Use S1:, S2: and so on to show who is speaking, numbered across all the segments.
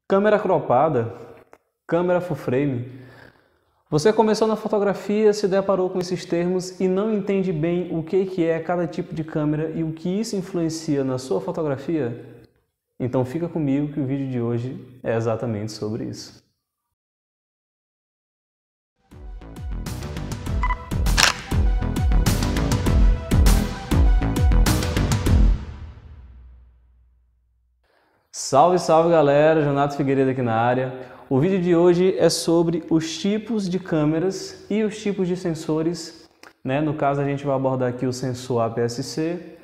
S1: Câmera cropada, câmera full frame. Você começou na fotografia, se deparou com esses termos e não entende bem o que é cada tipo de câmera e o que isso influencia na sua fotografia? Então fica comigo que o vídeo de hoje é exatamente sobre isso. Salve, salve galera, Jonato Figueiredo aqui na área. O vídeo de hoje é sobre os tipos de câmeras e os tipos de sensores, né? No caso a gente vai abordar aqui o sensor APS-C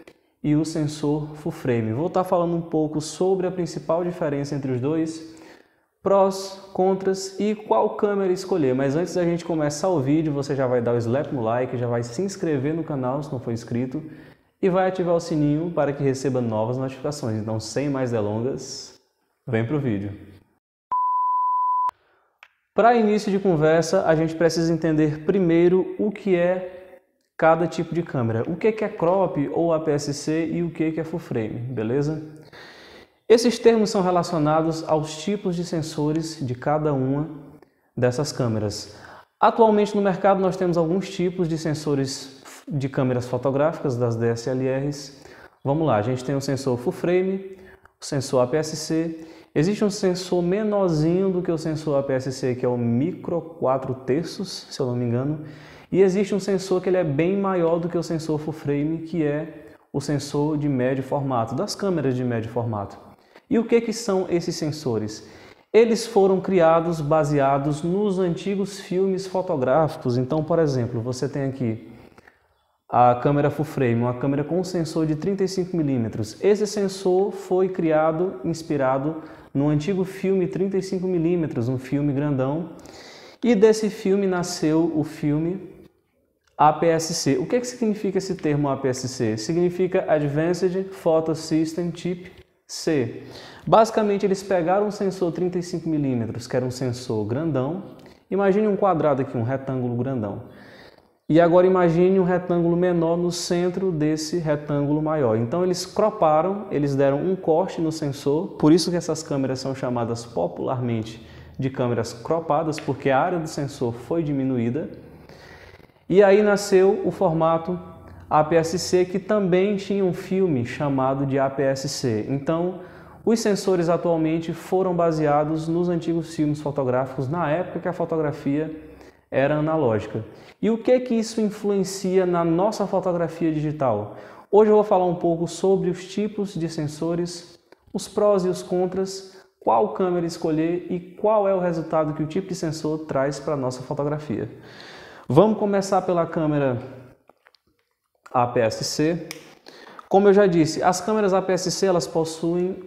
S1: e o sensor full frame. Vou estar falando um pouco sobre a principal diferença entre os dois, prós, contras e qual câmera escolher. Mas antes da gente começar o vídeo, você já vai dar o slap no like, já vai se inscrever no canal se não for inscrito e vai ativar o sininho para que receba novas notificações. Então, sem mais delongas, vem para o vídeo. Para início de conversa, a gente precisa entender primeiro o que é cada tipo de câmera. O que é crop ou APS-C e o que é full frame, beleza? Esses termos são relacionados aos tipos de sensores de cada uma dessas câmeras. Atualmente no mercado nós temos alguns tipos de sensores de câmeras fotográficas das DSLRs. Vamos lá, a gente tem o sensor full frame, o sensor APS-C. Existe um sensor menorzinho do que o sensor APS-C, que é o micro 4/3, se eu não me engano. E existe um sensor que ele é bem maior do que o sensor full frame, que é o sensor de médio formato, das câmeras de médio formato. E o que são esses sensores? Eles foram criados baseados nos antigos filmes fotográficos. Então, por exemplo, você tem aqui a câmera full frame, uma câmera com sensor de 35mm. Esse sensor foi criado, inspirado no antigo filme 35mm, um filme grandão. E desse filme nasceu o filme APS-C. O que significa esse termo APS-C? Significa Advanced Photo System Type C. Basicamente, eles pegaram um sensor 35mm, que era um sensor grandão. Imagine um quadrado aqui, um retângulo grandão. E agora imagine um retângulo menor no centro desse retângulo maior. Então eles croparam, eles deram um corte no sensor, por isso que essas câmeras são chamadas popularmente de câmeras cropadas, porque a área do sensor foi diminuída. E aí nasceu o formato APS-C, que também tinha um filme chamado de APS-C. Então, os sensores atualmente foram baseados nos antigos filmes fotográficos, na época que a fotografia era analógica. E o que isso influencia na nossa fotografia digital? Hoje eu vou falar um pouco sobre os tipos de sensores, os prós e os contras, qual câmera escolher e qual é o resultado que o tipo de sensor traz para a nossa fotografia. Vamos começar pela câmera APS-C. Como eu já disse, as câmeras APS-C elas possuem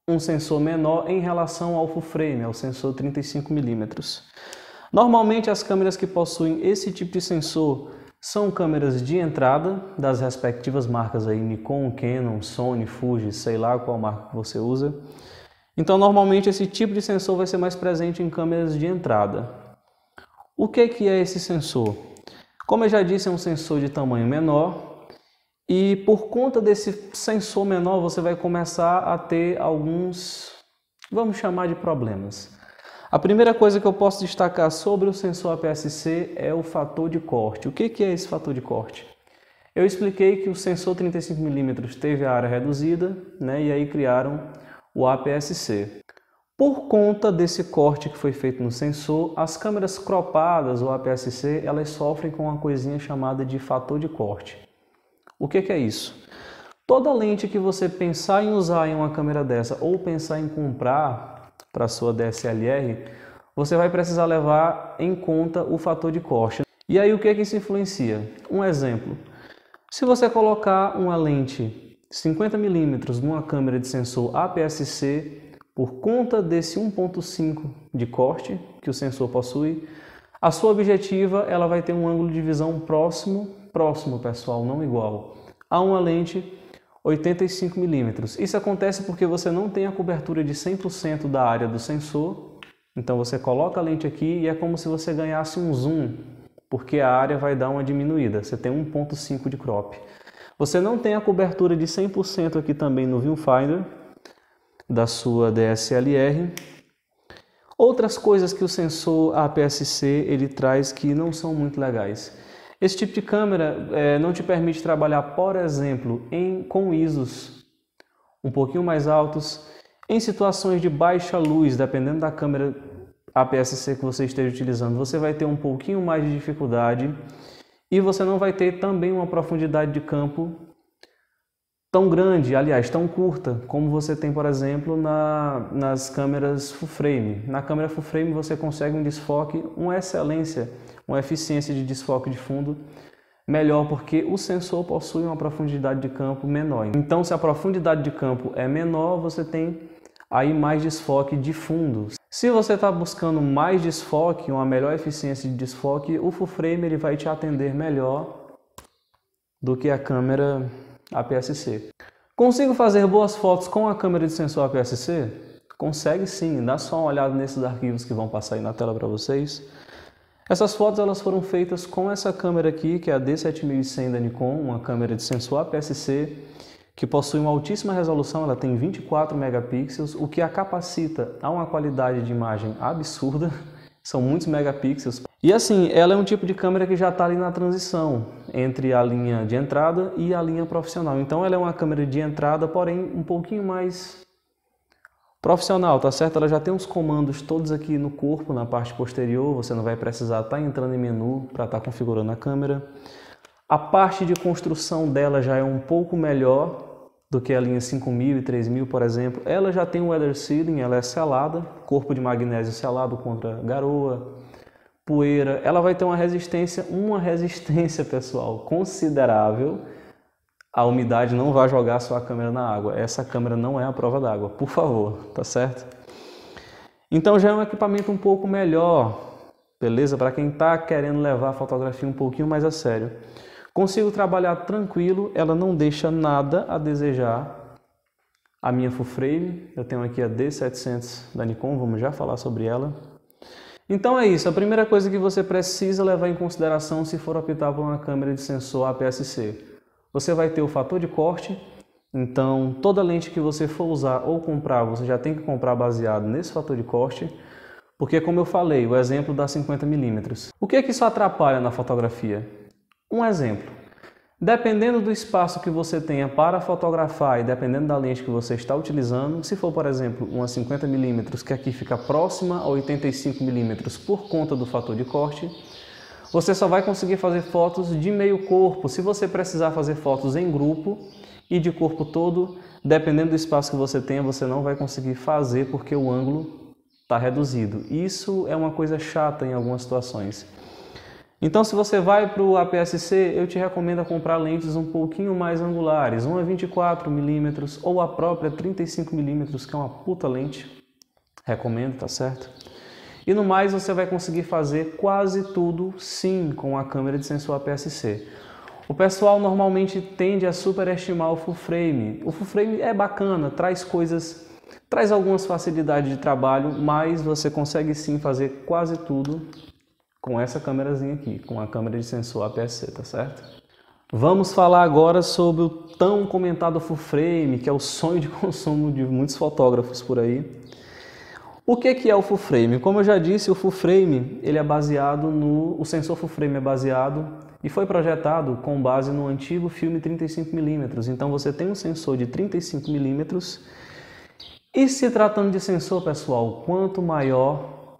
S1: um sensor menor em relação ao full frame, ao sensor 35mm. Normalmente as câmeras que possuem esse tipo de sensor são câmeras de entrada das respectivas marcas aí, Nikon, Canon, Sony, Fuji, sei lá qual marca que você usa. Então normalmente esse tipo de sensor vai ser mais presente em câmeras de entrada. O que é esse sensor? Como eu já disse, é um sensor de tamanho menor e por conta desse sensor menor você vai começar a ter alguns, vamos chamar de problemas. A primeira coisa que eu posso destacar sobre o sensor APS-C é o fator de corte. O que é esse fator de corte? Eu expliquei que o sensor 35mm teve a área reduzida, né, e aí criaram o APS-C. Por conta desse corte que foi feito no sensor, as câmeras cropadas ou APS-C, elas sofrem com uma coisinha chamada de fator de corte. O que é isso? Toda lente que você pensar em usar em uma câmera dessa ou pensar em comprar para a sua DSLR, você vai precisar levar em conta o fator de corte. E aí o que isso influencia? Um exemplo, se você colocar uma lente 50mm numa câmera de sensor APS-C, por conta desse 1.5 de corte que o sensor possui, a sua objetiva ela vai ter um ângulo de visão próximo pessoal, não igual, a uma lente 85mm. Isso acontece porque você não tem a cobertura de 100% da área do sensor, então você coloca a lente aqui e é como se você ganhasse um zoom, porque a área vai dar uma diminuída, você tem 1.5 de crop. Você não tem a cobertura de 100% aqui também no viewfinder, da sua DSLR. Outras coisas que o sensor APS-C ele traz que não são muito legais. Esse tipo de câmera não te permite trabalhar, por exemplo, com ISOs um pouquinho mais altos, em situações de baixa luz, dependendo da câmera APS-C que você esteja utilizando, você vai ter um pouquinho mais de dificuldade e você não vai ter também uma profundidade de campo tão grande, aliás, tão curta, como você tem, por exemplo, nas câmeras full frame. Na câmera full frame você consegue um desfoque, uma excelência, uma eficiência de desfoque de fundo melhor, porque o sensor possui uma profundidade de campo menor. Então, se a profundidade de campo é menor, você tem aí mais desfoque de fundo. Se você está buscando mais desfoque, uma melhor eficiência de desfoque, o full frame ele vai te atender melhor do que a câmera APS-C. Consigo fazer boas fotos com a câmera de sensor APS-C? Consegue sim, dá só uma olhada nesses arquivos que vão passar aí na tela para vocês. Essas fotos elas foram feitas com essa câmera aqui, que é a D7100 da Nikon, uma câmera de sensor APS-C, que possui uma altíssima resolução, ela tem 24 megapixels, o que a capacita a uma qualidade de imagem absurda, são muitos megapixels. E assim, ela é um tipo de câmera que já está ali na transição entre a linha de entrada e a linha profissional. Então ela é uma câmera de entrada, porém um pouquinho mais profissional, tá certo? Ela já tem os comandos todos aqui no corpo, na parte posterior, você não vai precisar estar entrando em menu para estar configurando a câmera. A parte de construção dela já é um pouco melhor do que a linha 5000 e 3000, por exemplo. Ela já tem um weather sealing, ela é selada, corpo de magnésio selado contra garoa, poeira. Ela vai ter uma resistência, pessoal, considerável. A umidade não vai jogar a sua câmera na água. Essa câmera não é a prova d'água, por favor, tá certo? Então já é um equipamento um pouco melhor, beleza? Para quem está querendo levar a fotografia um pouquinho mais a sério. Consigo trabalhar tranquilo, ela não deixa nada a desejar. A minha full frame, eu tenho aqui a D700 da Nikon, vamos já falar sobre ela. Então é isso, a primeira coisa que você precisa levar em consideração se for optar por uma câmera de sensor APS-C. Você vai ter o fator de corte, então toda lente que você for usar ou comprar, você já tem que comprar baseado nesse fator de corte, porque como eu falei, o exemplo dá 50mm. O que é que isso atrapalha na fotografia? Um exemplo, dependendo do espaço que você tenha para fotografar e dependendo da lente que você está utilizando, se for, por exemplo, uma 50mm que aqui fica próxima a 85mm por conta do fator de corte, você só vai conseguir fazer fotos de meio corpo. Se você precisar fazer fotos em grupo e de corpo todo, dependendo do espaço que você tenha, você não vai conseguir fazer porque o ângulo está reduzido. Isso é uma coisa chata em algumas situações. Então, se você vai para o APS-C, eu te recomendo comprar lentes um pouquinho mais angulares, uma 24mm ou a própria 35mm, que é uma puta lente. Recomendo, tá certo? E no mais, você vai conseguir fazer quase tudo, sim, com a câmera de sensor APS-C. O pessoal normalmente tende a superestimar o full frame. O full frame é bacana, traz algumas facilidades de trabalho, mas você consegue sim fazer quase tudo com essa câmerazinha aqui, com a câmera de sensor APS-C, tá certo? Vamos falar agora sobre o tão comentado full frame, que é o sonho de consumo de muitos fotógrafos por aí. O que é o full frame? Como eu já disse, o full frame ele é baseado o sensor full frame é baseado e foi projetado com base no antigo filme 35mm. Então você tem um sensor de 35mm e se tratando de sensor, pessoal, quanto maior,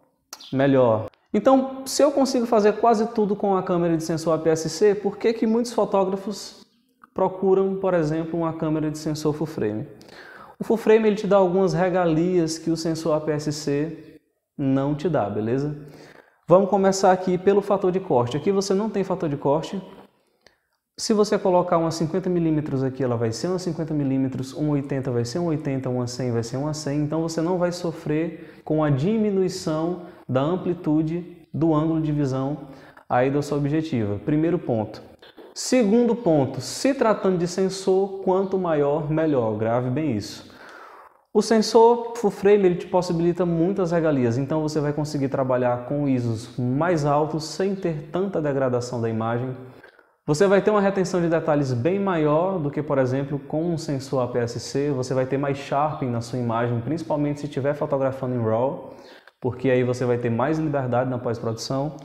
S1: melhor. Então, se eu consigo fazer quase tudo com a câmera de sensor APS-C, por que muitos fotógrafos procuram, por exemplo, uma câmera de sensor full frame? O full frame ele te dá algumas regalias que o sensor APS-C não te dá, beleza? Vamos começar aqui pelo fator de corte. Aqui você não tem fator de corte. Se você colocar uma 50mm aqui, ela vai ser uma 50mm, uma 80 vai ser uma 80, uma 100 vai ser uma 100. Então você não vai sofrer com a diminuição da amplitude do ângulo de visão aí da sua objetiva. Primeiro ponto. Segundo ponto, se tratando de sensor, quanto maior, melhor. Grave bem isso. O sensor full frame ele te possibilita muitas regalias, então você vai conseguir trabalhar com ISOs mais altos sem ter tanta degradação da imagem. Você vai ter uma retenção de detalhes bem maior do que, por exemplo, com um sensor APS-C. Você vai ter mais sharpening na sua imagem, principalmente se estiver fotografando em RAW, porque aí você vai ter mais liberdade na pós-produção.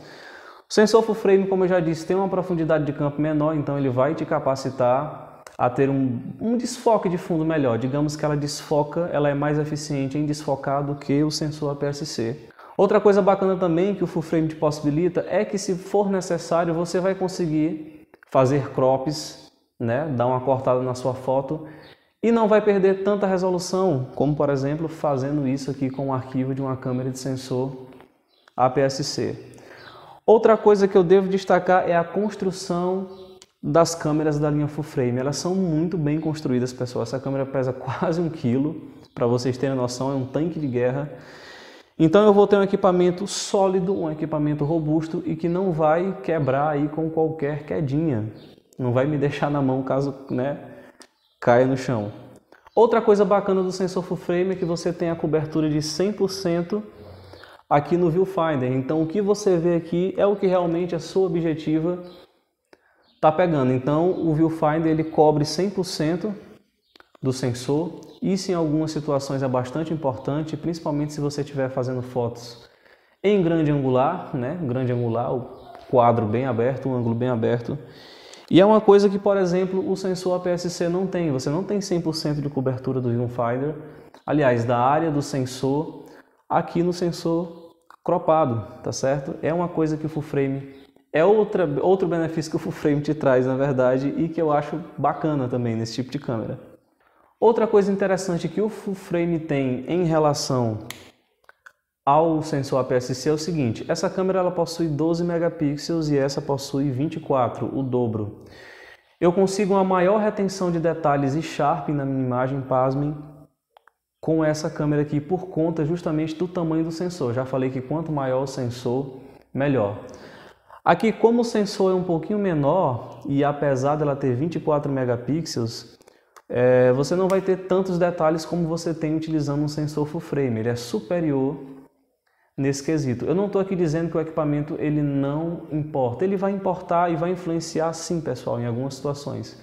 S1: O sensor full frame, como eu já disse, tem uma profundidade de campo menor, então ele vai te capacitar a ter um desfoque de fundo melhor. Digamos que ela é mais eficiente em desfocar do que o sensor APS-C. Outra coisa bacana também que o full frame te possibilita é que, se for necessário, você vai conseguir fazer crops, né? Dar uma cortada na sua foto e não vai perder tanta resolução, como por exemplo fazendo isso aqui com o arquivo de uma câmera de sensor APS-C. Outra coisa que eu devo destacar é a construção das câmeras da linha full frame. Elas são muito bem construídas, pessoal. Essa câmera pesa quase 1 kg, para vocês terem noção, é um tanque de guerra. Então eu vou ter um equipamento sólido, um equipamento robusto e que não vai quebrar aí com qualquer quedinha. Não vai me deixar na mão caso, né, caia no chão. Outra coisa bacana do sensor full frame é que você tem a cobertura de 100% aqui no viewfinder. Então o que você vê aqui é o que realmente a sua objetiva está pegando. Então o viewfinder ele cobre 100% do sensor. Isso em algumas situações é bastante importante, principalmente se você estiver fazendo fotos em grande angular, né? Grande angular, o quadro bem aberto, o ângulo bem aberto. E é uma coisa que, por exemplo, o sensor APS-C não tem. Você não tem 100% de cobertura do viewfinder, aliás, da área do sensor aqui no sensor cropado, tá certo? É uma coisa que o full frame é outro benefício que o full frame te traz, na verdade, e que eu acho bacana também nesse tipo de câmera. Outra coisa interessante que o full frame tem em relação ao sensor APS-C é o seguinte: essa câmera ela possui 12 megapixels e essa possui 24, o dobro. Eu consigo uma maior retenção de detalhes e sharpening na minha imagem, pasmem, com essa câmera aqui por conta justamente do tamanho do sensor. Já falei que quanto maior o sensor, melhor. Aqui, como o sensor é um pouquinho menor e apesar dela ter 24 megapixels, você não vai ter tantos detalhes como você tem utilizando um sensor full frame. Ele é superior nesse quesito. Eu não estou aqui dizendo que o equipamento ele não importa. Ele vai importar e vai influenciar sim, pessoal, em algumas situações.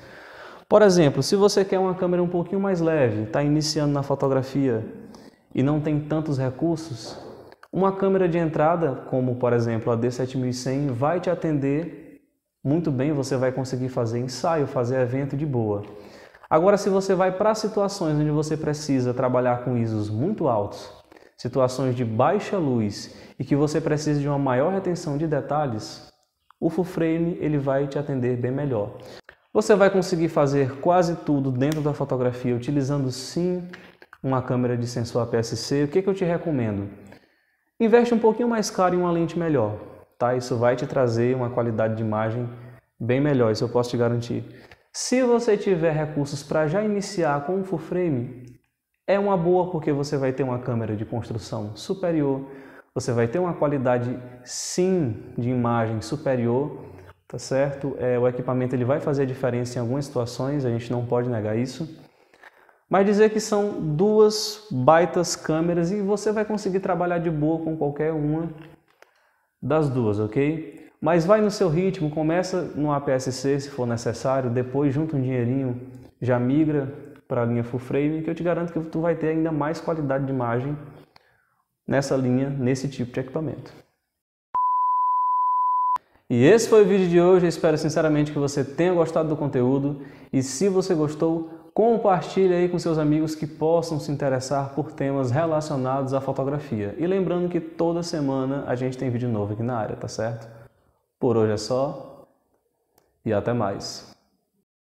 S1: Por exemplo, se você quer uma câmera um pouquinho mais leve, está iniciando na fotografia e não tem tantos recursos, uma câmera de entrada, como por exemplo a D7100, vai te atender muito bem. Você vai conseguir fazer ensaio, fazer evento de boa. Agora, se você vai para situações onde você precisa trabalhar com ISOs muito altos, situações de baixa luz e que você precisa de uma maior retenção de detalhes, o full frame ele vai te atender bem melhor. Você vai conseguir fazer quase tudo dentro da fotografia utilizando sim uma câmera de sensor APS-C. O que eu te recomendo? Investe um pouquinho mais caro em uma lente melhor, tá? Isso vai te trazer uma qualidade de imagem bem melhor, isso eu posso te garantir. Se você tiver recursos para já iniciar com um full frame, é uma boa porque você vai ter uma câmera de construção superior, você vai ter uma qualidade sim de imagem superior, tá certo? O equipamento ele vai fazer a diferença em algumas situações, a gente não pode negar isso. Mas dizer que são duas baitas câmeras e você vai conseguir trabalhar de boa com qualquer uma das duas, ok? Mas vai no seu ritmo, começa no APS-C se for necessário, depois junta um dinheirinho, já migra para a linha full frame, que eu te garanto que tu vai ter ainda mais qualidade de imagem nessa linha, nesse tipo de equipamento. E esse foi o vídeo de hoje, eu espero sinceramente que você tenha gostado do conteúdo e se você gostou, compartilhe aí com seus amigos que possam se interessar por temas relacionados à fotografia. E lembrando que toda semana a gente tem vídeo novo aqui na área, tá certo? Por hoje é só e até mais.